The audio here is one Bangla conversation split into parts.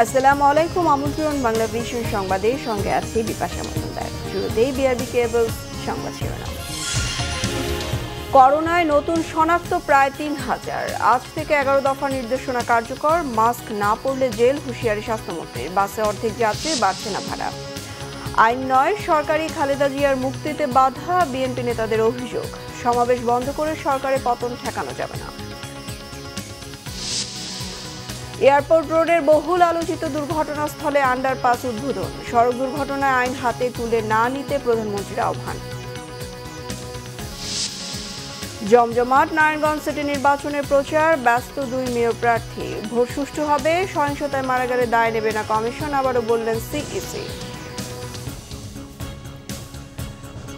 আসসালামু আলাইকুম, আমন্ত্রণ বাংলা ভিশন সংবাদে, সঙ্গে আছি বিপাশা মজুমদার। শুরুতেই বিআরবি কেবলস সংবাদ শিরোনাম। করোনায় নতুন শনাক্ত প্রায় ৩,০০০। আজ থেকে ১১ দফা নির্দেশনা কার্যকর। মাস্ক না পরলে জেল, হুঁশিয়ারি স্বাস্থ্যমন্ত্রীর। বাসে অর্ধেক যাত্রী, বাড়ছে না ভাড়া। আইন নয়, সরকারি খালেদা জিয়ার মুক্তিতে বাধা, বিএনপি নেতাদের অভিযোগ। সমাবেশ বন্ধ করে সরকারের পতন ঠেকানো যাবে না। এয়ারপোর্ট রোডের বহুল আলোচিত দুর্ঘটনাস্থলে আন্ডারপাস উদ্বোধন। সড়ক দুর্ঘটনায় আইন হাতে তুলে না নিতে প্রধানমন্ত্রীর আহ্বান। জমজমাট নারায়ণগঞ্জ সিটি নির্বাচনের প্রচার, ব্যস্ত ২ মেয়র প্রার্থী। ভোট সুষ্ঠু হবে, সহিংসতায় মারা গেলে দায় নেবে না কমিশন, আবারও বললেন সিইসি।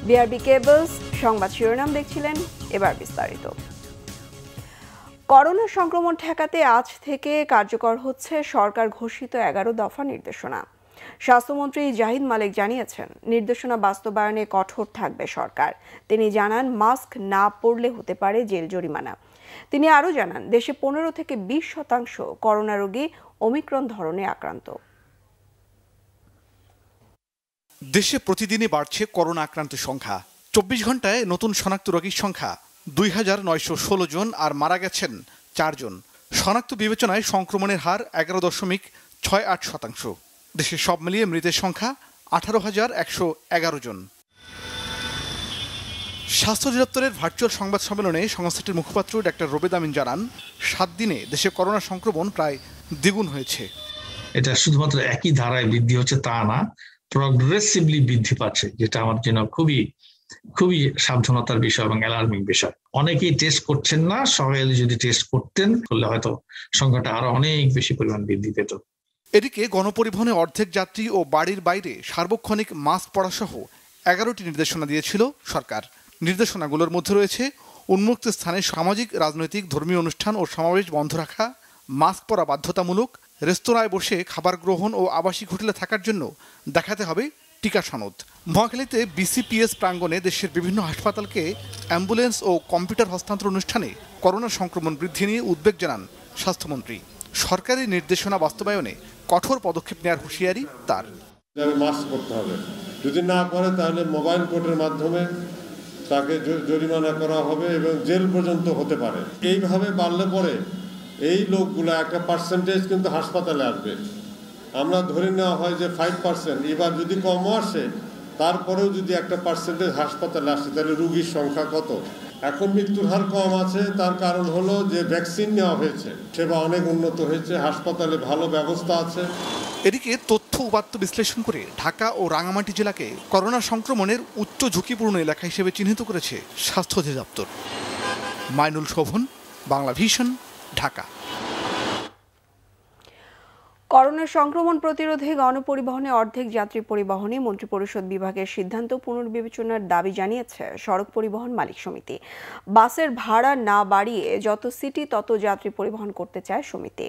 বিআরবি কেবলস সংবাদ শিরোনাম দেখছিলেন, এবার বিস্তারিত। করোনা সংক্রমণ ঠেকাতে আজ থেকে কার্যকর হচ্ছে সরকার ঘোষিত ১১ দফা নির্দেশনা। স্বাস্থ্যমন্ত্রী জাহিদ মালিক জানিয়েছেন, নির্দেশনা বাস্তবায়নে কঠোর থাকবে সরকার। তিনি জানান, মাস্ক না পরলে হতে পারে জেল জরিমানা। তিনি আরও জানান, দেশে ১৫ থেকে ২০% করোনা রোগী ওমিক্রন ধরনে আক্রান্ত। দেশে প্রতিদিনই বাড়ছে করোনা আক্রান্ত সংখ্যা। ২৪ ঘন্টায় নতুন শনাক্ত রোগীর সংখ্যা ২,৯১৬ জন, আর মারা গেছেন ৪ জন। শনাক্ত বিবেচনায় সংক্রমণের হার ১১.৬৮%। দেশে সব মিলিয়ে মৃতের সংখ্যা ১৮,১১১ জন। স্বাস্থ্য অধিদপ্তরের ভার্চুয়াল সংবাদ সম্মেলনে সংস্থাটির মুখপাত্র ডাক্তার রোবেদ আমিন জানান, ৭ দিনে দেশে করোনা সংক্রমণ প্রায় দ্বিগুণ হয়েছে। এটা শুধুমাত্র একই ধারায় বৃদ্ধি হচ্ছে তা না, প্রগ্রেসিভলি বৃদ্ধি পাচ্ছে, যেটা আমার জন্য খুবই খুবই সাবধানতার বিষয় এবং অ্যালার্মিং বিষয়। অনেকেই টেস্ট করছেন না, সবাই যদি টেস্ট করতেন তাহলে হয়তো সংখ্যাটা আরো অনেক বেশি পরিমাণ বৃদ্ধি পেত। এদিকে গণপরিবহনে অর্ধেক যাত্রী ও বাড়ির বাইরে সার্বক্ষণিক মাস্ক পরা সহ ১১টি নির্দেশনা দিয়েছিল সরকার। নির্দেশনাগুলোর মধ্যে রয়েছে উন্মুক্ত স্থানে সামাজিক, রাজনৈতিক, ধর্মীয় অনুষ্ঠান ও সমাবেশ বন্ধ রাখা, মাস্ক পরা বাধ্যতামূলক, রেস্তোরাঁয় বসে খাবার গ্রহণ ও আবাসিক হোটেলে থাকার জন্য দেখাতে হবে টিকা সনদ। মহাখালীতে বিসিপিএস প্রাঙ্গণে দেশের বিভিন্ন হাসপাতালকে অ্যাম্বুলেন্স ও কম্পিউটার হস্তান্তর অনুষ্ঠানে করোনা সংক্রমণ বৃদ্ধি নিয়ে উদ্বেগ জানান স্বাস্থ্যমন্ত্রী। সরকারি নির্দেশনা বাস্তবায়নে কঠোর পদক্ষেপ নেওয়ার হুঁশিয়ারি তার। মাস্ক পরতে হবে, যদি না করে তাহলে মোবাইল কোর্টের মাধ্যমে তাকে জরিমানা করা হবে এবং জেল পর্যন্ত হতে পারে। এইভাবে বাড়লে পরে এই লোকগুলো একটা পার্সেন্টেজ কিন্তু হাসপাতালে আসবে। আমরা ধরে নেওয়া হয় যে 5%, এবার যদি কমও আসে তারপরেও যদি একটা পার্সেন্টেজ হাসপাতালে আসে তাহলে রোগীর সংখ্যা কত? এখন মৃত্যুর হার কম আছে, তার কারণ হলো যে ভ্যাকসিন নেওয়া হয়েছে, সেবা অনেক উন্নত হয়েছে, হাসপাতালে ভালো ব্যবস্থা আছে। এদিকে তথ্য উপাত্ত বিশ্লেষণ করে ঢাকা ও রাঙামাটি জেলাকে করোনা সংক্রমণের উচ্চ ঝুঁকিপূর্ণ এলাকা হিসেবে চিহ্নিত করেছে স্বাস্থ্য অধিদপ্তর। মাইনুল শোভন, বাংলা ভিশন, ঢাকা। করোনা সংক্রমণ প্রতিরোধে গণপরিবহনে অর্ধেক যাত্রী পরিবহনে মন্ত্রিপরিষদ বিভাগের সিদ্ধান্ত পুনর্বিবেচনার দাবি জানিয়েছে সড়ক পরিবহন মালিক সমিতি। বাসের ভাড়া না বাড়িয়ে যত সিটি তত যাত্রী পরিবহন করতে চায় সমিতি।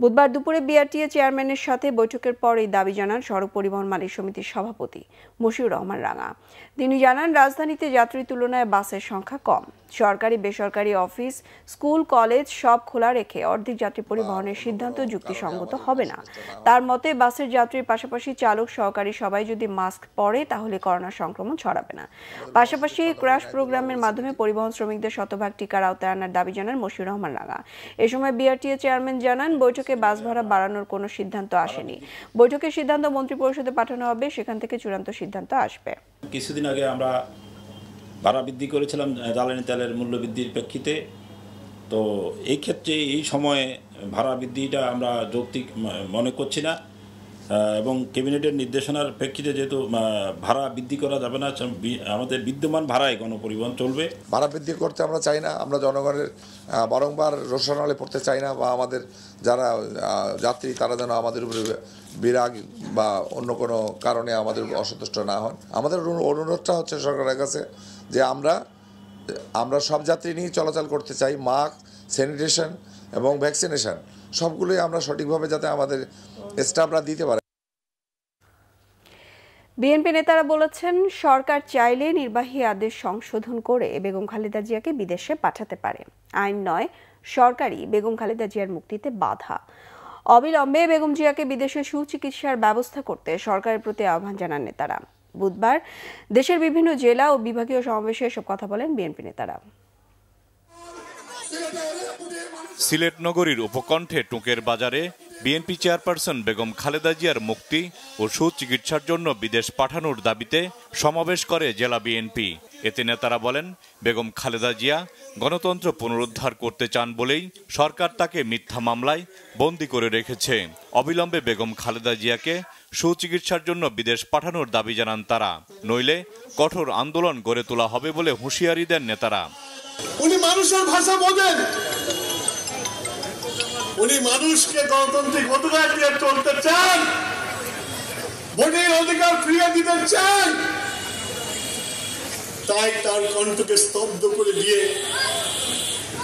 বুধবার দুপুরে বিআরটিএ চেয়ারম্যানের সাথে বৈঠকের পর এই দাবি জানান সড়ক পরিবহন মালিক সমিতির সভাপতি মশিউর রহমান রাঙা। তিনি জানান, রাজধানীতে যাত্রীর তুলনায় বাসের সংখ্যা কম। সরকারি, বেসরকারি অফিস, স্কুল, কলেজ সব খোলা রেখে অর্ধেক যাত্রী পরিবহনের সিদ্ধান্ত যুক্তিসঙ্গত হবে না। তার মতে, বাসের যাত্রীর পাশাপাশি চালক, সহকারী সবাই যদি মাস্ক পরে তাহলে করোনা সংক্রমণ ছড়াবে না। পাশাপাশি ক্র্যাশ প্রোগ্রামের মাধ্যমে পরিবহন শ্রমিকদের শতভাগ টিকার আওতায় আনার দাবি জানান মশিউর রহমান রাঙা। এ সময় বিআরটিএ চেয়ারম্যান জানান, বৈঠকে বাস ভাড়া বাড়ানোর কোনো সিদ্ধান্ত আসেনি। বৈঠকের সিদ্ধান্ত মন্ত্রিপরিষদে পাঠানো হবে, সেখান থেকে চূড়ান্ত সিদ্ধান্ত আসবে। কিছুদিন আগে আমরা ভাড়া বৃদ্ধি করেছিলাম জ্বালানি তেলের মূল্য বৃদ্ধির প্রেক্ষিতে। তো এই ক্ষেত্রে এই সময়ে ভাড়া বৃদ্ধিটা আমরা যৌক্তিক মনে করছি না, এবং ক্যাবিনেটের নির্দেশনার প্রেক্ষিতে যেহেতু ভাড়া বৃদ্ধি করা যাবে না, আমাদের বিদ্যমান ভাড়ায় গণপরিবহন চলবে। ভাড়া বৃদ্ধি করতে আমরা চাই না, আমরা জনগণের বারংবার রোষানলে পড়তে চাই না, বা আমাদের যারা যাত্রী তারা যেন আমাদের উপরে বিরাগ বা অন্য কোনো কারণে আমাদের অসন্তুষ্ট না হন। আমাদের অনুরোধটা হচ্ছে সরকারের কাছে যে আমরা সব যাত্রী নিয়ে চলাচল করতে চাই। মাস্ক, স্যানিটেশন এবং ভ্যাকসিনেশন সবগুলোই আমরা সঠিকভাবে যাতে আমাদের স্টাফরা দিতে পারে। বিএনপি নেতারা বলেছেন, সরকার চাইলে নির্বাহী আদেশ সংশোধন করে বেগম খালেদা জিয়াকে বিদেশে পাঠাতে পারে। আইন নয়, সরকারই বেগম খালেদা জিয়ার মুক্তিতে বাধা। অবিলম্বে বেগম জিয়াকে বিদেশে সুচিকিৎসার ব্যবস্থা করতে সরকারের প্রতি আহ্বান জানান নেতারা। বুধবার দেশের বিভিন্ন জেলা ও বিভাগীয় সমাবেশে এসব কথা বলেন বিএনপি নেতারা। সিলেট নগরীর উপকণ্ঠে টুকের বাজারে বিএনপি চেয়ারপারসন বেগম খালেদা জিয়ার মুক্তি ও সুচিকিৎসার জন্য বিদেশ পাঠানোর দাবিতে সমাবেশ করে জেলা বিএনপি। এতে নেতারা বলেন, বেগম খালেদা জিয়া গণতন্ত্র পুনরুদ্ধার করতে চান বলেই সরকার তাকে মিথ্যা মামলায় বন্দী করে রেখেছে। অবিলম্বে বেগম খালেদা জিয়াকে সুচিকিৎসার জন্য বিদেশ পাঠানোর দাবি জানান তারা, নইলে কঠোর আন্দোলন গড়ে তোলা হবে বলে হুঁশিয়ারি দেন নেতারা। উনি মানুষের ভাষা বোঝেন, উনি মানুষকে গণতান্ত্রিক অধিকার দিয়ে চলতে চান, ভোটের অধিকার ফিরিয়ে দিতে চান। তাই তার কণ্ঠকে স্তব্ধ করে দিয়ে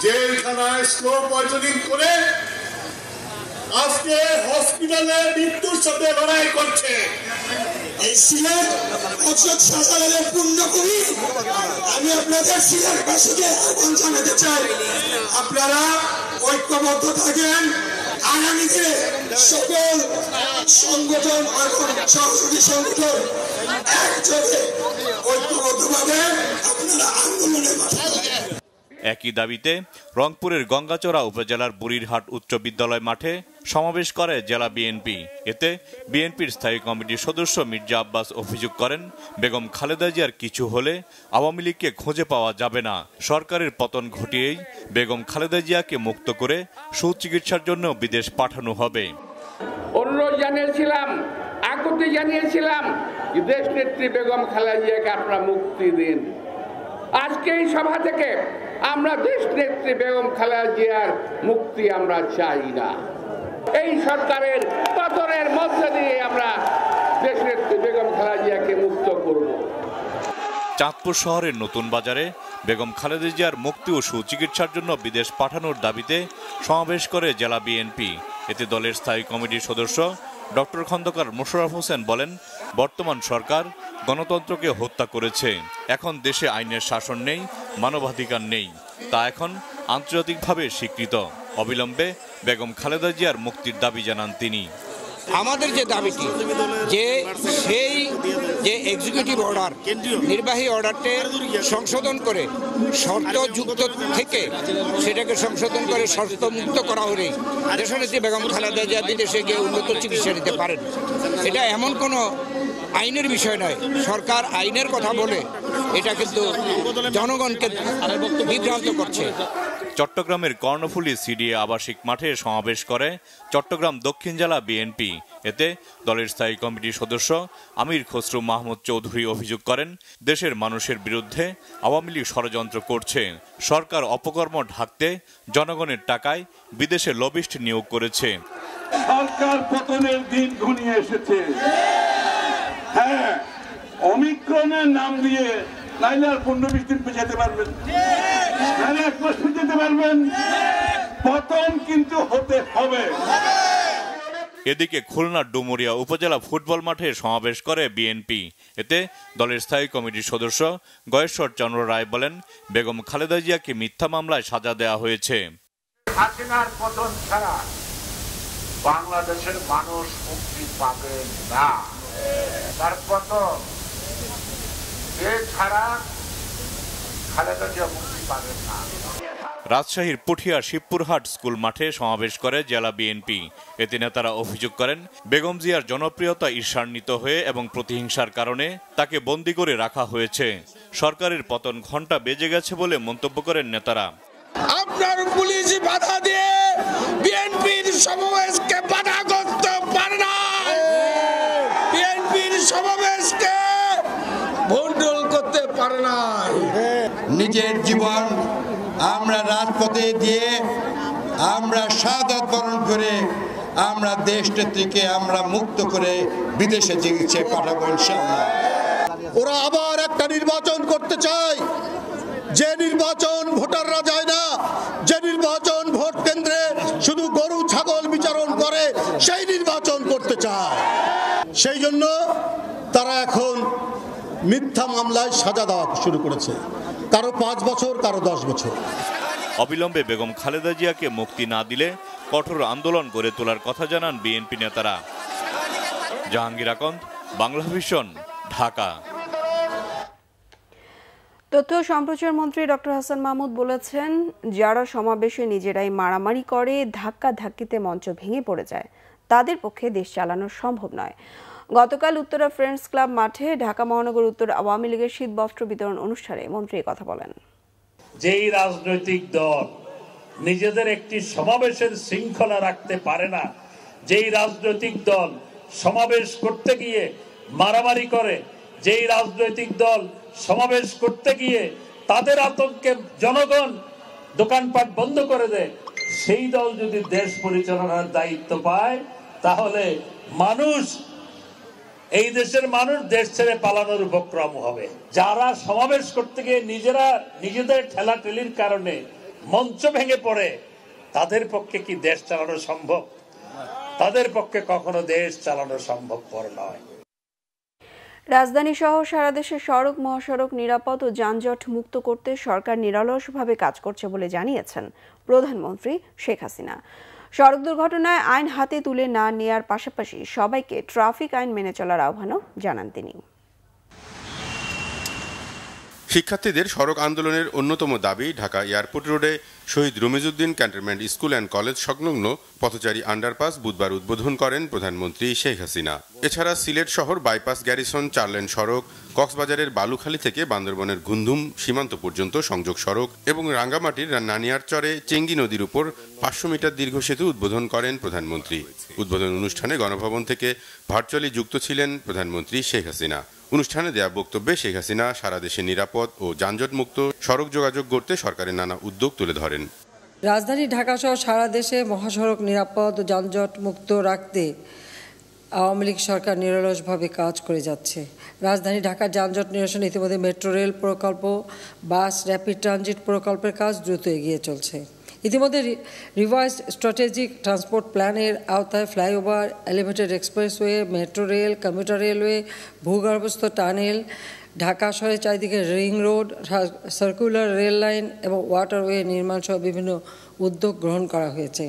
জেলখানায় স্লো পয়জনিং করে আজকে হসপিটালে মৃত্যুর সাথে লড়াই করছে। এই সিলেট অশোক শাসনের পূর্ণ করি আমি আপনাদের সিলেটবাসীকে আহ্বান জানাতে চাই, আপনারা ঐক্যবদ্ধ থাকেন। আগামী দিনে সকল সংগঠন এবং সহযোগী সংগঠন একযোগে ঐক্যবদ্ধভাবে আপনারা আন্দোলনে মাঠে। একই দাবিতে রংপুরের গঙ্গাচড়া উপজেলার বুড়িরহাট উচ্চ বিদ্যালয় মাঠে সমাবেশ করে জেলা বিএনপি। এতে বিএনপির স্থায়ী কমিটির সদস্য মির্জা আব্বাস অভিযোগ করেন, বেগম খালেদা জিয়ার কিছু হলে আওয়ামী লীগকে খুঁজে পাওয়া যাবে না। সরকারের পতন ঘটিয়েই বেগম খালেদা জিয়াকে মুক্ত করে সুচিকিৎসার জন্য বিদেশ পাঠানো হবে। অনুরোধ জানিয়েছিলাম, আকুতি জানিয়েছিলাম, দেশ নেত্রী বেগম খালেদা জিয়াকে আপনারা মুক্তি দিন। আজকে এই সভা থেকে আমরা দেশ নেত্রী বেগম খালেদা জিয়ার মুক্তি আমরা চাই না। এই সরকারের পতনের মধ্যে দিয়ে আমরা দেশ নেত্রী বেগম খালেদা জিয়াকে মুক্ত করব। চাঁদপুর শহরের নতুন বাজারে বেগম খালেদা জিয়ার মুক্তি ও সুচিকিৎসার জন্য বিদেশ পাঠানোর দাবিতে সমাবেশ করে জেলা বিএনপি। এতে দলের স্থায়ী কমিটির সদস্য ডক্টর খন্দকার মোশাররফ হোসেন বলেন, বর্তমান সরকার গণতন্ত্রকে হত্যা করেছে। এখন দেশে আইনের শাসন নেই, মানবাধিকার নেই, তা এখন আন্তর্জাতিকভাবে স্বীকৃত। অবিলম্বে বেগম খালেদা জিয়ার মুক্তির দাবি জানান তিনি। আমাদের যে দাবিটি যে সেই যে এক্সিকিউটিভ অর্ডার, নির্বাহী অর্ডারটি সংশোধন করে শর্তযুক্ত থেকে সেটাকে সংশোধন করে শর্তমুক্ত করা হলেই দেশনেত্রী বেগম খালেদা জিয়া বিদেশে গিয়ে উন্নত চিকিৎসা নিতে পারেন। এটা এমন কোনো আইনের বিষয় নয়। সরকার আইনের কথা বলে এটা কিন্তু জনগণকে বিভ্রান্ত করছে। চট্টগ্রামের কর্ণফুলী সিডিএ আবাসিক মাঠে সমাবেশ করে চট্টগ্রাম দক্ষিণ জেলা বিএনপি। এতে দলের স্থায়ী কমিটির সদস্য আমির খসরু মাহমুদ চৌধুরী অভিযোগ করেন, দেশের মানুষের বিরুদ্ধে আওয়ামী লীগ ষড়যন্ত্র করছে। সরকার অপকর্ম ঢাকতে জনগণের টাকায় বিদেশে লবিস্ট নিয়োগ করেছে। সরকার পতনের দিন ঘনিয়ে এসেছে। হ্যাঁ, ওমিক্রনের নাম দিয়ে নাইলে আর 15-20 দিন যেতে পারবেন, নাইলে 1 মাস যেতে পারবেন। পতন কিন্তু হতে হবে। এদিকে খুলনার ডুমুরিয়া উপজেলা ফুটবল মাঠে সমাবেশ করে বিএনপি। এতে দলের স্থায়ী কমিটির সদস্য গয়েশ্বর চন্দ্র রায় বলেন, বেগম খালেদা জিয়াকে মিথ্যা মামলায় সাজা দেওয়া হয়েছে। হাসিনার পতন ছাড়া বাংলাদেশের মানুষ মুক্তি পাবে না। তার পতন ছাড়া খালেদা জিয়া মুক্তি পাবেন না। রাজশাহীর পুঠিয়া শিবপুরহাট স্কুল মাঠে সমাবেশ করে জেলা বিএনপি। এতে নেতারা অভিযোগ করেন, বেগম জিয়ার জনপ্রিয়তা ঈর্ষান্বিত হয়ে এবং প্রতিহিংসার কারণে তাকে বন্দী করে রাখা হয়েছে। সরকারের পতন ঘণ্টা বেজে গেছে বলে মন্তব্য করেন নেতারা। আপনার পুলিশ বাধা দিয়ে বিএনপির সমাবেশকে বাধা করতে পারে না। বিএনপির সমাবেশকে ভণ্ডুল করতে পারে না। নিজের জীবন আমরা রাজপথে দিয়ে আমরা শাহাদাত বরণ করে আমরা দেশ নেত্রীকে আমরা মুক্ত করে বিদেশে চিকিৎসায় পাঠাবো ইনশাআল্লাহ। ওরা আবার একটা নির্বাচন করতে চায়, যে নির্বাচন ভোটাররা যায় না, যে নির্বাচন ভোট কেন্দ্রে শুধু গরু ছাগল বিচারণ করে সেই নির্বাচন করতে চায়। সেই জন্য তারা এখন মিথ্যা মামলায় সাজা দেওয়া শুরু করেছে, কারো 5 বছর, কারো 10 বছর। অবিলম্বে বেগম খালেদা জিয়াকে মুক্তি না দিলে কঠোর আন্দোলন গড়ে তোলার কথা জানান বিএনপি নেতারা। জাহাঙ্গীর আকন্দ, বাংলা ভিশন, ঢাকা। তথ্য ও সম্প্রচার মন্ত্রী ডক্টর হাসান মাহমুদ বলেছেন, যারা সমাবেশে নিজেরাই মারামারি করে ধাক্কাধাক্কিতে মঞ্চ ভেঙে পড়ে যায় তাদের পক্ষে দেশ চালানো সম্ভব নয়। গতকাল উত্তরা ফ্রেন্ডস ক্লাব মাঠে ঢাকা মহানগর উত্তর আওয়ামী লীগের শীত বস্ত্র বিতরণ অনুষ্ঠানে মন্ত্রী কথা বলেন। যেই রাজনৈতিক দল নিজেদের একটি সমাবেশের শৃঙ্খলা রাখতে পারে না, যেই রাজনৈতিক দল সমাবেশ করতে গিয়ে মারামারি করে, যেই রাজনৈতিক দল সমাবেশ করতে গিয়ে তাদের আতঙ্কে জনগণ দোকানপাট বন্ধ করে দেয়, সেই দল যদি দেশ পরিচালনার দায়িত্ব পায় তাহলে এই দেশের মানুষ দেশ ছেড়ে পালানোর উপক্রম হবে। যারা সমাবেশ করতে গিয়ে নিজেদের ঠেলাঠেলির কারণে মঞ্চ ভেঙে পড়ে, তাদের পক্ষে কি দেশ চালানো সম্ভব? তাদের পক্ষে কখনো দেশ চালানো সম্ভবপর নয়। রাজধানী সহ সারা দেশে সড়ক মহাসড়ক নিরাপদ ও যানজট মুক্ত করতে সরকার নিরলসভাবে কাজ করছে বলে জানিয়েছেন প্রধানমন্ত্রী শেখ হাসিনা। সড়ক দুর্ঘটনায় আইন হাতে তুলে না নেয়ার পাশাপাশি সবাইকে ট্রাফিক আইন মেনে চলার আহ্বানও জানান তিনি। শিক্ষার্থীদের সড়ক আন্দোলনের অন্যতম দাবি ঢাকা এয়ারপোর্ট রোডে Shaheed Ramizuddin cantonment school and college সংলগ্ন পথচারী আন্ডারপাস বুধবার উদ্বোধন করেন প্রধানমন্ত্রী শেখ হাসিনা। এছাড়া সিলেট শহর বাইপাস গ্যারিসন 4 লেন সড়ক, কক্সবাজারের বালুখালী থেকে বান্দরবনের গুন্ধুম সীমান্ত পর্যন্ত সংযোগ সড়ক এবং রাঙ্গামাটির নানিয়ারচরে চেঙ্গি নদীর উপর 500 মিটার দীর্ঘ সেতু উদ্বোধন করেন প্রধানমন্ত্রী। উদ্বোধন অনুষ্ঠানে গণভবন থেকে ভার্চুয়ালি যুক্ত ছিলেন প্রধানমন্ত্রী শেখ হাসিনা। অনুষ্ঠানে দেয়া বক্তব্যে শেখ হাসিনা সারা দেশে নিরাপদ ও যানজট মুক্ত সড়ক যোগাযোগ গড়তে সরকারের নানা উদ্যোগ তুলে ধরেন। রাজধানী ঢাকা সহ সারা দেশে মহাসড়ক নিরাপদ ও যানজট মুক্ত রাখতে আওয়ামী লীগ সরকার নিরলসভাবে কাজ করে যাচ্ছে। রাজধানী ঢাকার যানজট নিরসনে ইতিমধ্যে মেট্রো রেল প্রকল্প, বাস র্যাপিড ট্রানজিট প্রকল্পের কাজ দ্রুত এগিয়ে চলছে। ইতিমধ্যে রিভাইজড স্ট্র্যাটেজিক ট্রান্সপোর্ট প্ল্যানের আওতায় flyover, elevated expressway, metro rail, commuter railway, ভূগর্ভস্থ টানেল, ঢাকা শহরের চারিদিকে ring road, circular rail line এবং ওয়াটারওয়ে নির্মাণ সহ বিভিন্ন উদ্যোগ গ্রহণ করা হয়েছে।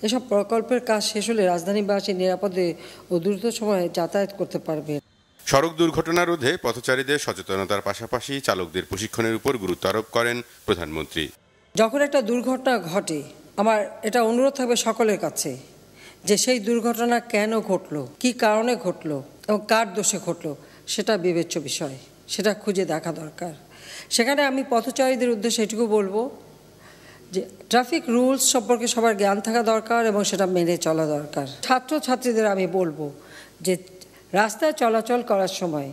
এসব প্রকল্পের কাজ শেষ হলে রাজধানীবাসী নিরাপদে ও দ্রুত সময়ে যাতায়াত করতে পারবে। সড়ক দুর্ঘটনা রোধে পথচারীদের সচেতনতার পাশাপাশি চালকদের প্রশিক্ষণের উপর গুরুত্ব আরোপ করেন প্রধানমন্ত্রী। যখন একটা দুর্ঘটনা ঘটে, আমার এটা অনুরোধ থাকবে সকলের কাছে যে সেই দুর্ঘটনা কেন ঘটলো, কি কারণে ঘটলো এবং কার দোষে ঘটলো সেটা বিবেচ্য বিষয়, সেটা খুঁজে দেখা দরকার। সেখানে আমি পথচারীদের উদ্দেশ্যে এটুকু বলবো যে ট্রাফিক রুলস সম্পর্কে সবার জ্ঞান থাকা দরকার এবং সেটা মেনে চলা দরকার। ছাত্রছাত্রীদের আমি বলবো যে রাস্তায় চলাচল করার সময়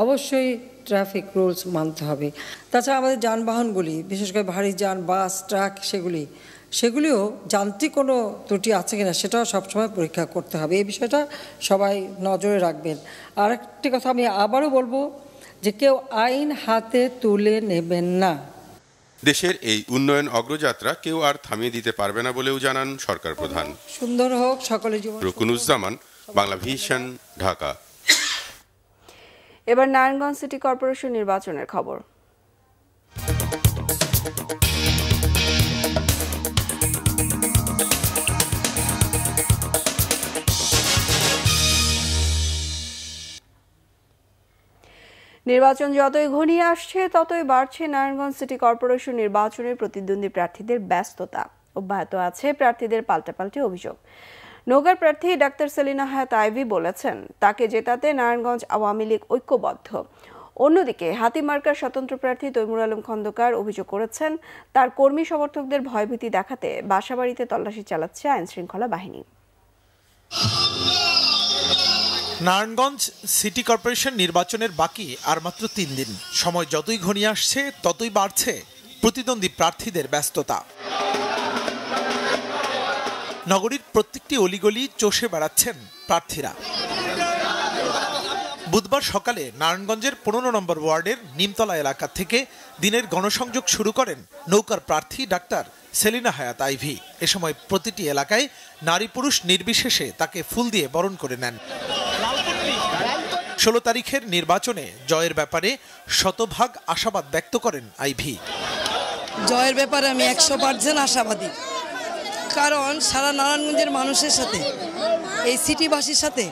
অবশ্যই ট্রাফিক রুলস মানতে হবে। তাছাড়া আমাদের যানবাহনগুলি, বিশেষ করে ভারী যান, বাস, ট্রাক, সেগুলিও যান্ত্রিক কোনো ত্রুটি আছে কিনা সেটাও সবসময় পরীক্ষা করতে হবে। এই বিষয়টা সবাই নজরে রাখবেন। আর একটি কথা আমি আবারও বলবো যে কেউ আইন হাতে তুলে নেবেন না। দেশের এই উন্নয়ন অগ্রযাত্রা কেউ আর থামিয়ে দিতে পারবে না বলেও জানান সরকার প্রধান। সুন্দর হোক সকলের জীবন। রুকুনুজ্জামান, বাংলা ভিশন, ঢাকা। এবার নারায়ণগঞ্জ সিটি কর্পোরেশন নির্বাচনের খবর। নির্বাচন যতই ঘনিয়ে আসছে ততই বাড়ছে নারায়ণগঞ্জ সিটি কর্পোরেশন নির্বাচনের প্রতিদ্বন্দ্বী প্রার্থীদের ব্যস্ততা। অব্যাহত আছে প্রার্থীদের পাল্টাপাল্টি অভিযোগ। নওগাঁর প্রার্থী ডাক্তার সেলিনা হায়াত আইভি বলেছেন, তাকে জেতাতে নারায়ণগঞ্জ আওয়ামী লীগ ঐক্যবদ্ধ। অন্যদিকে হাতিমার্কার স্বতন্ত্র প্রার্থী তৈমুর আলম খন্দকার অভিযোগ করেছেন, তার কর্মী সমর্থকদের ভয়ভীতি দেখাতে বাসাবাড়িতে তল্লাশি চালাচ্ছে আইনশৃঙ্খলা বাহিনী। নারায়ণগঞ্জ সিটি কর্পোরেশন নির্বাচনের বাকি আর মাত্র 3 দিন। সময় যতই ঘনিয়ে আসছে ততই বাড়ছে প্রতিদ্বন্দ্বী প্রার্থীদের ব্যস্ততা। নগরীর প্রত্যেকটি অলিগলি চষে বেড়াচ্ছেন প্রার্থীরা। বুধবার সকালে নারায়ণগঞ্জের 15 নম্বর ওয়ার্ডের নিমতলা এলাকা থেকে দিনের গণসংযোগ শুরু করেন নৌকার প্রার্থী ডাক্তার সেলিনা হায়াত আইভি। এ সময় প্রতিটি এলাকায় নারী পুরুষ নির্বিশেষে তাকে ফুল দিয়ে বরণ করে নেন। 16 তারিখের নির্বাচনে জয়ের ব্যাপারে শতভাগ আশাবাদ ব্যক্ত করেন আইভি। জয়ের ব্যাপারে আমি 100% আশাবাদী, কারণ সারা নারায়ণগঞ্জের মানুষের সাথে, এই সিটিবাসীর সাথে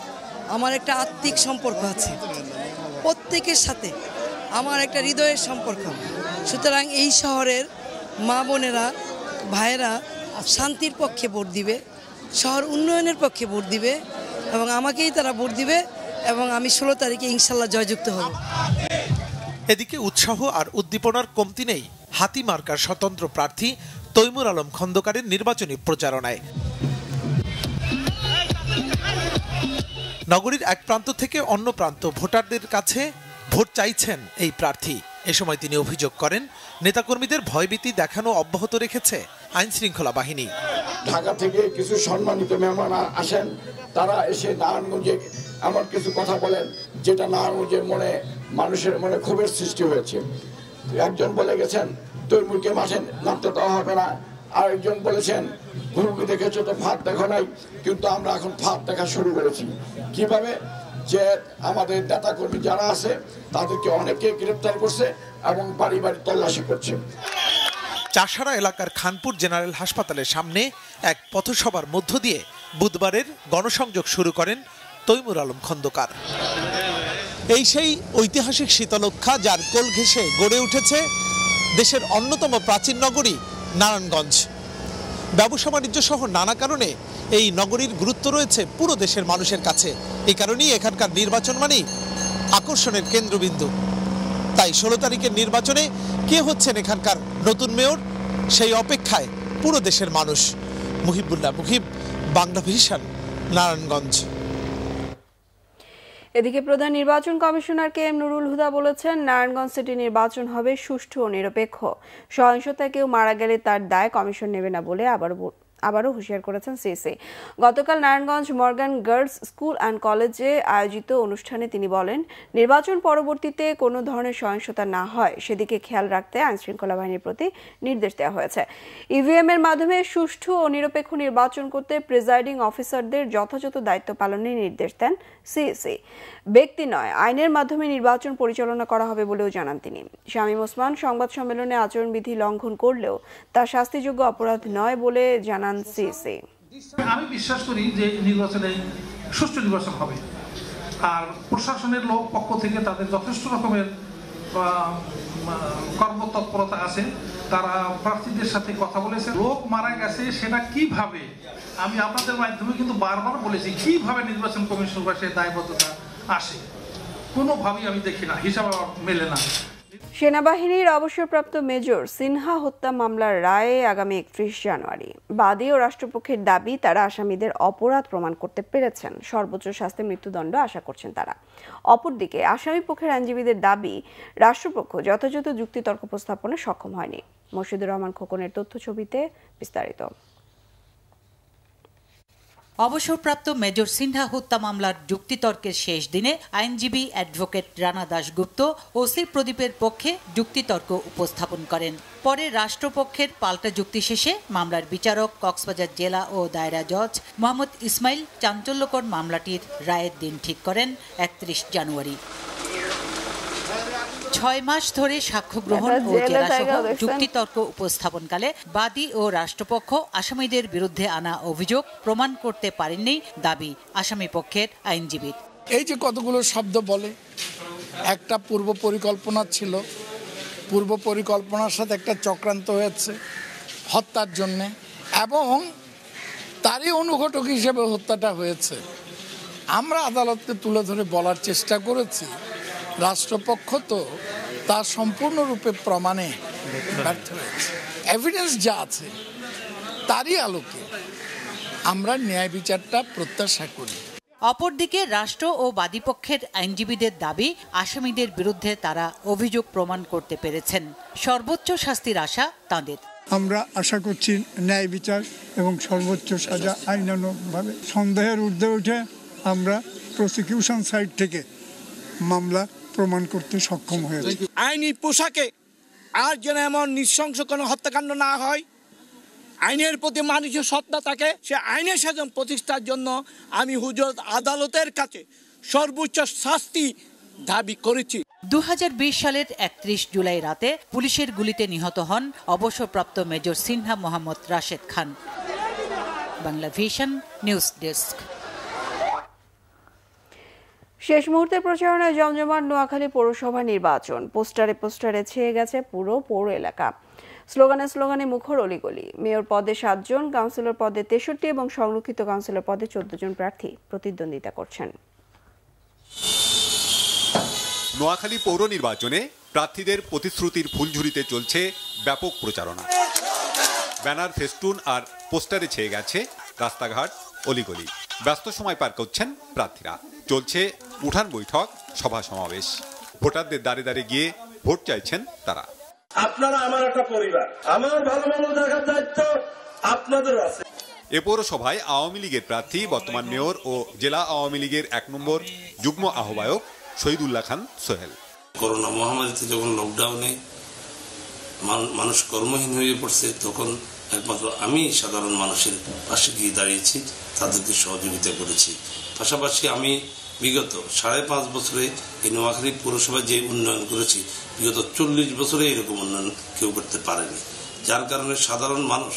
আমার একটা আত্মিক সম্পর্ক আছে, প্রত্যেকের সাথে আমার একটা হৃদয়ের সম্পর্ক। সুতরাং এই শহরের মা বোনেরা, ভাইয়েরা শান্তির পক্ষে ভোট দিবে, শহর উন্নয়নের পক্ষে ভোট দিবে এবং আমাকেই তারা ভোট দিবে এবং আমি 16 তারিখে ইনশাল্লাহ জয়যুক্ত হব। এদিকে উৎসাহ আর উদ্দীপনার কমতি নেই হাতি মার্কার স্বতন্ত্র প্রার্থী তৈমুর আলম খন্দকারের নির্বাচনী প্রচারণায়। নগরীর এক প্রান্ত থেকে অন্য প্রান্ত ভোটারদের কাছে ভোট চাইছেন এই প্রার্থী। এ সময় তিনি অভিযোগ করেন, নেতাকর্মীদের ভয়ভীতি দেখানো অব্যাহত রেখেছে আইন শৃঙ্খলা বাহিনী। ঢাকা থেকে কিছু সম্মানিত মেহমান আসেন, তারা এসে নারায়ণগঞ্জে এমন কিছু কথা বলেন যেটা নারায়ণগঞ্জের মানুষের মনে ক্ষোভের সৃষ্টি হয়েছে। একজন বলে গেছেন তৈমুরকে মাঠে নামতে দেওয়া হবে না, আরেকজন বলেছেন গুরুকে দেখেছো তো ফাঁদ দেখো নাই, কিন্তু আমরা এখন ফাঁদ দেখা শুরু করেছি। কিভাবে? যে আমাদের নেতাকর্মী যারা আছে তাদেরকে অনেকে গ্রেপ্তার করছে এবং বাড়ি বাড়ি তল্লাশি করছে। চাষাড়া এলাকার খানপুর জেনারেল হাসপাতালের সামনে এক পথসভার মধ্য দিয়ে বুধবারের গণসংযোগ শুরু করেন তৈমুর আলম খন্দকার। এই সেই ঐতিহাসিক শীতলক্ষা যার কোল ঘেঁষে গড়ে উঠেছে দেশের অন্যতম প্রাচীন নগরী নারায়ণগঞ্জ। ব্যবসা বাণিজ্য সহ নানা কারণে এই নগরীর গুরুত্ব রয়েছে পুরো দেশের মানুষের কাছে। এই কারণেই এখানকার নির্বাচন মানেই আকর্ষণের কেন্দ্রবিন্দু। তাই 16 তারিখের নির্বাচনে কে হচ্ছেন এখানকার নতুন মেয়র, সেই অপেক্ষায় পুরো দেশের মানুষ। মুহিবুল্লাহ মুহিব, বাংলা ভিশন, নারায়ণগঞ্জ। এদিকে প্রধান নির্বাচন commissioner K M Nurul Huda বলেছেন, নারায়ণগঞ্জ সিটি নির্বাচন হবে সুষ্ঠু ও নিরপেক্ষ। সহিংসতায় কেউ মারা গেলে তার দায় কমিশন নেবে না বলে আবারও হুঁশিয়ার করেছেন সিসি। গতকাল Narayanganj Morgan girls school and কলেজে আয়োজিত অনুষ্ঠানে তিনি বলেন, নির্বাচন পরবর্তীতে কোনো ধরনের সহিংসতা না হয় সেদিকে খেয়াল রাখতে আইনশৃঙ্খলা বাহিনীর প্রতি নির্দেশ দেওয়া হয়েছে। ইভিএম এর মাধ্যমে সুষ্ঠু ও নিরপেক্ষ নির্বাচন করতে প্রিজাইডিং অফিসারদের যথাযথ দায়িত্ব পালনের নির্দেশ দেন সিসি। ব্যক্তি নয়, আইনের মাধ্যমে নির্বাচন পরিচালনা করা হবে বলেও জানান তিনি। শামীম ওসমান সংবাদ সম্মেলনে আচরণবিধি লঙ্ঘন করলেও তা শাস্তিযোগ্য অপরাধ নয় বলে জানান সিসি। আমি বিশ্বাস করি যে নির্বাচনে সুষ্ঠু নির্বাচন হবে, আর প্রশাসনের পক্ষ থেকে তাদের যথেষ্ট রকমের কর্মতৎপরতা আছে। তারা প্রার্থীদের সাথে কথা বলেছে। লোক মারা গেছে সেটা কিভাবে, আমি আপনাদের মাধ্যমে কিন্তু বারবার বলেছি, কিভাবে নির্বাচন কমিশন বা সে দায়বদ্ধতা আসে কোনোভাবেই আমি দেখি না, হিসাব মেলে না। সেনাবাহিনীর অবসরপ্রাপ্ত মেজর সিনহা হত্যা মামলার রায়ে আগামী 31 জানুয়ারি। বাদী ও রাষ্ট্রপক্ষের দাবি, তারা আসামিদের অপরাধ প্রমাণ করতে পেরেছেন, সর্বোচ্চ শাস্তি মৃত্যুদণ্ড আশা করছেন তারা। অপরদিকে আসামি পক্ষের আইনজীবীদের দাবি, রাষ্ট্রপক্ষ যথাযথ যুক্তিতর্ক উপস্থাপনে সক্ষম হয়নি। মশিদুর রহমান খোকনের তথ্য ছবিতে বিস্তারিত। অবসরপ্রাপ্ত মেজর সিনহা হত্যা মামলার যুক্তিতর্কের শেষ দিনে আইনজীবী অ্যাডভোকেট রানা দাশগুপ্ত ওসি প্রদীপের পক্ষে যুক্তিতর্ক উপস্থাপন করেন। পরে রাষ্ট্রপক্ষের পাল্টা যুক্তি শেষে মামলার বিচারক কক্সবাজার জেলা ও দায়রা জজ মোহাম্মদ ইসমাইল চাঞ্চল্যকর মামলাটির রায়ের দিন ঠিক করেন 31 জানুয়ারি। 6 মাস ধরে সাক্ষ্য গ্রহণ ও জেরাসহ যুক্তিতর্ক উপস্থাপনকালে বাদী ও রাষ্ট্রপক্ষ আসামিদের বিরুদ্ধে আনা অভিযোগ প্রমাণ করতে পারেননি দাবি আসামি পক্ষের আইনজীবীর। এই যে কতগুলো শব্দ বলে, একটা পূর্ব পরিকল্পনা ছিল, পূর্ব পরিকল্পনার সাথে একটা চক্রান্ত হয়েছে হত্যার জন্যে, এবং তারই অনুঘটক হিসেবে হত্যাটা হয়েছে। আমরা আদালতকে তুলে ধরে বলার চেষ্টা করেছি, রাষ্ট্রপক্ষ তো তার সম্পূর্ণরূপে প্রমাণে ব্যর্থ হয়েছে। এভিডেন্স যা আছে তারই আলোকে আমরা ন্যায় বিচারটা প্রত্যাশা করি। অপরদিকে রাষ্ট্র ও বাদীপক্ষের আইনজীবীদের দাবি, আসামিদের বিরুদ্ধে তারা অভিযোগ প্রমাণ করতে পেরেছেন, সর্বোচ্চ শাস্তির আশা তাঁদের। আমরা আশা করছি ন্যায় বিচার এবং সর্বোচ্চ সাজা আইনানুগভাবে। সন্দেহের ঊর্ধ্বে উঠে আমরা প্রসিকিউশন সাইড থেকে মামলা প্রমাণ করতে সক্ষম হয়েছে। আইনি পোশাকে আর যেন এমন নৃশংস কোনো হত্যাকাণ্ড না হয়, আইনের প্রতি মানুষের শ্রদ্ধা থাকে, সে আইনের শাসন প্রতিষ্ঠার জন্য আমি হুজুর আদালতের কাছে সর্বোচ্চ শাস্তি দাবি করেছি। 2020 সালের 31 জুলাই রাতে পুলিশের গুলিতে নিহত হন অবসরপ্রাপ্ত major Sinha Mohammad Rashed Khan. Bangla Vision news desk. শেষ মুহূর্তের প্রচারণায় জমজমাট নোয়াখালী পৌরসভা নির্বাচন। পোস্টারে ছেয়ে গেছে পুরো পৌর এলাকা। স্লোগানে মুখর অলিগলি। মেয়র পদে 7 জন, কাউন্সিলর পদে 63 এবং সংরক্ষিত কাউন্সিলর পদে 14 জন প্রার্থী প্রতিদ্বন্দ্বিতা করছেন। নোয়াখালী পৌর নির্বাচনে প্রার্থীদের প্রতিশ্রুতির ফুলঝুরিতে চলছে ব্যাপক প্রচারণা। ব্যানার, ফেস্টুন আর পোস্টারে ছেয়ে গেছে রাস্তাঘাট, অলিগলি। ব্যস্ত সময় পার করছেন প্রার্থীরা। চলছে উঠান বৈঠক, সভা সমাবেশ। ভোটারদের দাঁড়ে গিয়ে ভোট চাইছেন তারা। আপনারা আমার একটা পরিবার, আমার ভালো ভালো দেখার দায়িত্ব আপনাদের আছে। এ পৌরসভায় আওয়ামী লীগের প্রার্থী, বর্তমান মেয়র ও জেলা আওয়ামী লীগের 1 নম্বর যুগ্ম আহ্বায়ক শহীদুল্লাহ খান সোহেল। করোনা মহামারীতে যখন লকডাউনে মানুষ কর্মহীন হয়ে পড়ছে, তখন একমাত্র আমি সাধারণ মানুষের পাশে গিয়ে দাঁড়িয়েছি, তাদেরকে সহযোগিতা করেছি। পাশাপাশি আমি বিগত 5.5 বছরে এই নোয়াখালী পৌরসভায় যে উন্নয়ন করেছি, বিগত 40 বছরে এরকম উন্নয়ন কেউ করতে পারেনি। যার কারণে সাধারণ মানুষ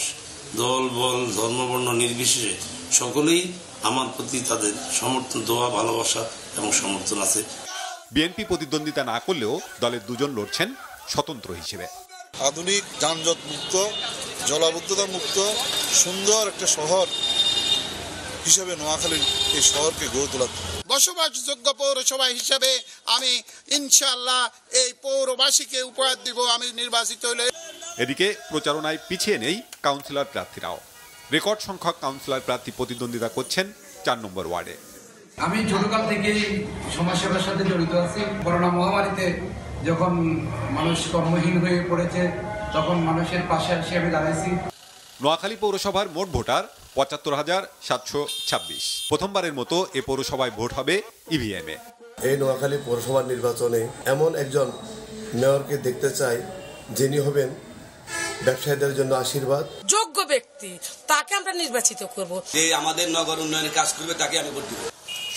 দল বল ধর্ম বর্ণ নির্বিশেষে সকলেই আমার প্রতি তাদের সমর্থন, দোয়া, ভালোবাসা এবং সমর্থন আছে। বিএনপি প্রতিদ্বন্দ্বিতা না করলেও দলের 2 জন লড়ছেন স্বতন্ত্র হিসেবে। আধুনিক যানজট মুক্ত, জলাবদ্ধতা মুক্ত সুন্দর একটা শহর হিসেবে নোয়াখালীর এই শহরকে গড়ে তোলা। বসবাসযোগ্য পৌরসভা হিসেবে আমি ইনশাআল্লাহ এই পৌরবাসীকে উপহার দিব আমি নির্বাচিত হলে। এদিকে প্রচারণায় পিছিয়ে নেই কাউন্সিলর প্রার্থীরাও। রেকর্ড সংখ্যক কাউন্সিলর প্রার্থী প্রতিদ্বন্দ্বিতা করছেন 4 নম্বর ওয়ার্ডে। আমি ছোটকাল থেকেই সমাজসেবার সাথে জড়িত আছি। করোনা মহামারীতে যখন মানুষ কর্মহীন হয়ে পড়েছে, তখন মানুষের পাশে এসে আমি দাঁড়াইছি। নোয়াখালী পৌরসভার মোট ভোটার ৭৫,৭২৬। প্রথমবারের মতো এ পৌরসভায় ভোট হবে ইভিএমে। এই নোয়াখালী পৌরসভার নির্বাচনে এমন একজন মেয়রকে দেখতে চাই, যিনি হবেন ব্যবসায়ীদের জন্য আশীর্বাদ, যোগ্য ব্যক্তি, তাকে আমরা নির্বাচিত করব। যে আমাদের নগর উন্নয়নের কাজ করবে তাকে আমি ভোট দেব।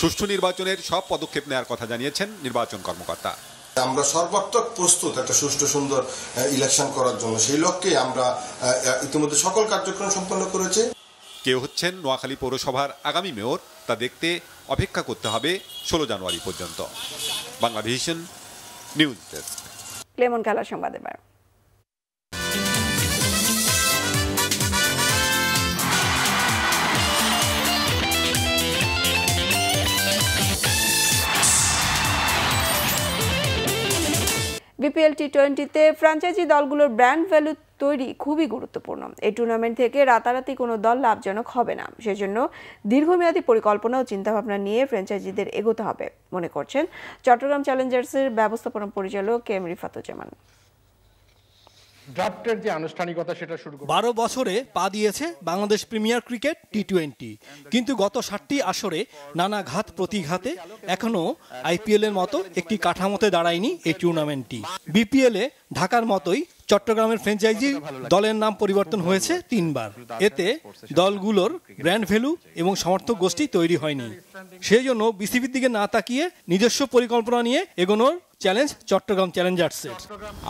সুষ্ঠু নির্বাচনের সব পদক্ষেপ নেওয়ার কথা জানিয়েছেন নির্বাচন কর্মকর্তা। আমরা সর্বাত্মক প্রস্তুত একটা সুষ্ঠু সুন্দর ইলেকশন করার জন্য। সেই লক্ষ্যে আমরা ইতিমধ্যে সকল কার্যক্রম সম্পন্ন করেছি। কেউ হচ্ছেন নোয়াখালী পৌরসভার আগামী মেয়র, তা দেখতে অপেক্ষা করতে হবে 16 জানুয়ারি পর্যন্ত। Bangla Vision news desk. Lemon খেলার সংবাদ এবার। বিপিএল টি20তে ফ্র্যাঞ্চাইজি দলগুলোর ব্র্যান্ড ভ্যালু তৈরি খুবই গুরুত্বপূর্ণ। এই টুর্নামেন্ট থেকে রাতারাতি কোনো দল লাভজনক হবে না, সেজন্য দীর্ঘমেয়াদী পরিকল্পনা ও চিন্তাভাবনা নিয়ে ফ্র্যাঞ্চাইজিদের এগোতে হবে মনে করছেন চট্টগ্রাম চ্যালেঞ্জার্সের ব্যবস্থাপনা পরিচালক কেএম রিফাতুজ্জামান। ড্রাফটের যে আনুষ্ঠানিকতা সেটা শুরু 12 বছরে পা দিয়েছে বাংলাদেশ প্রিমিয়ার ক্রিকেট টি20, কিন্তু গত 7টি আসরে নানা ঘাত প্রতিঘাতে এখনো আইপিএল এর মতো একটি কাঠামোতে দাঁড়ায়নি এই টুর্নামেন্টটি। বিপিএল এ ঢাকার মতোই চট্টগ্রামের ফ্র্যাঞ্চাইজি দলের নাম পরিবর্তন হয়েছে 3 বার। এতে দলগুলোর ব্র্যান্ড ভ্যালু এবং সমর্থক গোষ্ঠী তৈরি হয়নি। সেই জন্য বিসিবির দিকে না তাকিয়ে নিজস্ব পরিকল্পনা নিয়ে এগোনোর চ্যালেঞ্জ চট্টগ্রাম চ্যালেঞ্জার্সের।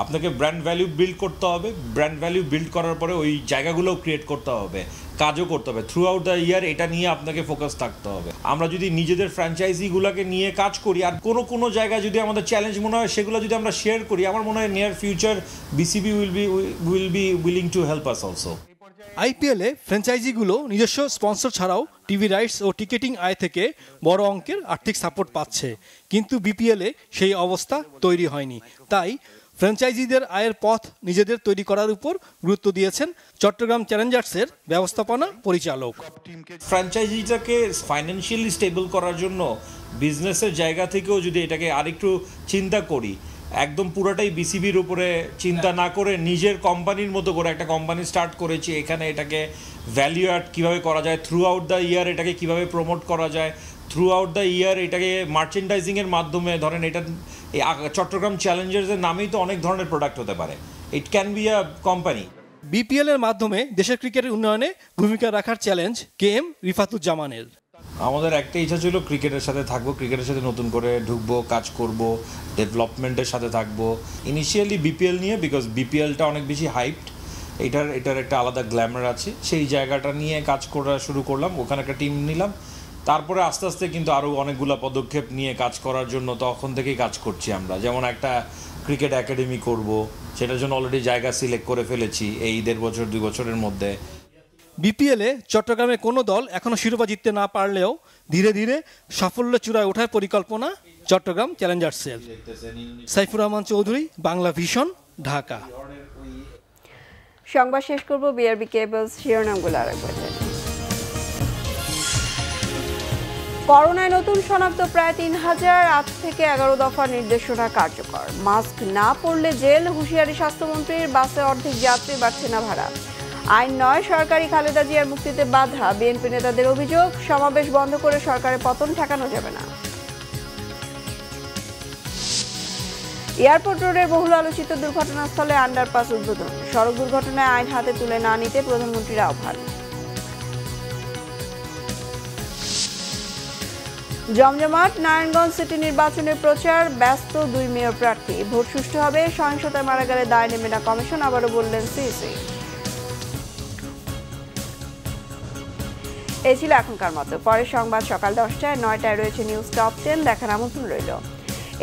আপনাকে ব্র্যান্ড ভ্যালু বিল্ড করতে হবে, ব্র্যান্ড ভ্যালু বিল্ড করার পরে ওই জায়গাগুলো ক্রিয়েট করতে হবে, কাজও করতে হবে। থ্রু আউট দ্য ইয়ার এটা নিয়ে আপনাকে ফোকাস থাকতে হবে। আমরা যদি নিজেদের ফ্র্যাঞ্চাইজিগুলোকে নিয়ে কাজ করি আর কোনো জায়গায় যদি আমাদের চ্যালেঞ্জ মনে হয় সেগুলো যদি আমরা শেয়ার করি, আমার মনে হয় near future BCB will be willing to help us also. আইপিএলে ফ্র্যাঞ্চাইজিগুলো নিজস্ব স্পন্সর ছাড়াও টিভি রাইটস ও টিকেটিং আয় থেকে বড় অঙ্কের আর্থিক সাপোর্ট পাচ্ছে, কিন্তু বিপিএলে সেই অবস্থা তৈরি হয়নি। তাই ফ্র্যাঞ্চাইজিদের আয়ের পথ নিজেদের তৈরি করার উপর গুরুত্ব দিয়েছেন চট্টগ্রাম চ্যালেঞ্জার্সের ব্যবস্থাপনা পরিচালক। ফ্র্যাঞ্চাইজিটাকে ফাইন্যান্সিয়ালি স্টেবল করার জন্য বিজনেসের জায়গা থেকেও যদি এটাকে আরেকটু চিন্তা করি, একদম পুরোটাই বিসিবির উপরে চিন্তা না করে নিজের কোম্পানির মতো করে একটা কোম্পানি স্টার্ট করেছি। এখানে এটাকে ভ্যালু অ্যাড কীভাবে করা যায়, থ্রু আউট দ্য ইয়ার এটাকে কীভাবে প্রমোট করা যায়, থ্রু আউট দ্য ইয়ার এটাকে মার্চেন্ডাইজিংয়ের মাধ্যমে, ধরেন এটা চট্টগ্রাম চ্যালেঞ্জার্সের নামেই তো অনেক ধরনের প্রোডাক্ট হতে পারে, it can be a company. BPL এর মাধ্যমে দেশের ক্রিকেটের উন্নয়নে ভূমিকা রাখার চ্যালেঞ্জ কেএম রিফাতুজ্জামানের। আমাদের একটা ইচ্ছা ছিল ক্রিকেটের সাথে থাকবো, ক্রিকেটের সাথে নতুন করে ঢুকবো, কাজ করব, ডেভেলপমেন্টের সাথে থাকবো। ইনিশিয়ালি বিপিএল নিয়ে, বিকজ বিপিএলটা অনেক বেশি হাইপড, এটার একটা আলাদা গ্ল্যামার আছে, সেই জায়গাটা নিয়ে কাজ করা শুরু করলাম, ওখানে একটা টিম নিলাম। তারপরে আস্তে আস্তে কিন্তু আরও অনেকগুলো পদক্ষেপ নিয়ে কাজ করার জন্য তখন থেকেই কাজ করছি আমরা। যেমন একটা ক্রিকেট একাডেমি করব, সেটার জন্য অলরেডি জায়গা সিলেক্ট করে ফেলেছি এই 1.5 বছর 2 বছরের মধ্যে। বিপিএলে চট্টগ্রামে কোনো দল এখনো শিরোপা জিততে না পারলেও ধীরে ধীরে সাফল্য চূড়ায় ওঠার পরিকল্পনা চট্টগ্রাম চ্যালেঞ্জার্সের। সাইফুর রহমান চৌধুরী, বাংলা ভিশন, ঢাকা। সংবাদ শেষ করব বিআরবি কেবলস শিরোনামগুলো আরেকবার। করোনায় নতুন শনাক্ত প্রায় 3000, আজ থেকে 11 দফা নির্দেশনা কার্যকর। মাস্ক না পরলে জেল, হুঁশিয়ারি স্বাস্থ্যমন্ত্রীর। বাসে অর্ধেক যাত্রী, বাড়ছে না ভাড়া। আইন নয়, সরকারি খালেদা জিয়ার মুক্তিতে বাধা, বিএনপি নেতাদের অভিযোগ। সমাবেশ বন্ধ করে সরকারের পতন ঠেকানো যাবে না। এয়ারপোর্ট রোডের বহুল আলোচিত দুর্ঘটনাস্থলে আন্ডারপাস উদ্বোধন। সড়ক দুর্ঘটনায় আইন হাতে তুলে না নিতে প্রধানমন্ত্রীর আহ্বান। জমজমাট নারায়ণগঞ্জ সিটি নির্বাচনের প্রচার, ব্যস্ত 2 মেয়র প্রার্থী। ভোট সুষ্ঠু হবে, সহিংসতায় মারা গেলে দায় নেবে না কমিশন, আবারও বললেন সিইসি। এই ছিল এখনকার মতো। পরের সংবাদ সকাল 10টায়, 9টায় রয়েছে নিউজ টপ 10, দেখার আমন্ত্রণ রইল।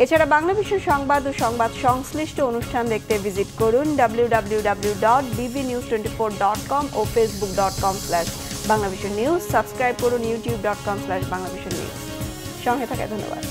এছাড়া বাংলা ভিশন সংবাদ ও সংবাদ সংশ্লিষ্ট অনুষ্ঠান দেখতে ভিজিট করুন www.bbnews24.com ও facebook.com/banglavisionnews। সাবস্ক্রাইব করুন youtube.com/banglavisionnews। সঙ্গে থাকায় ধন্যবাদ।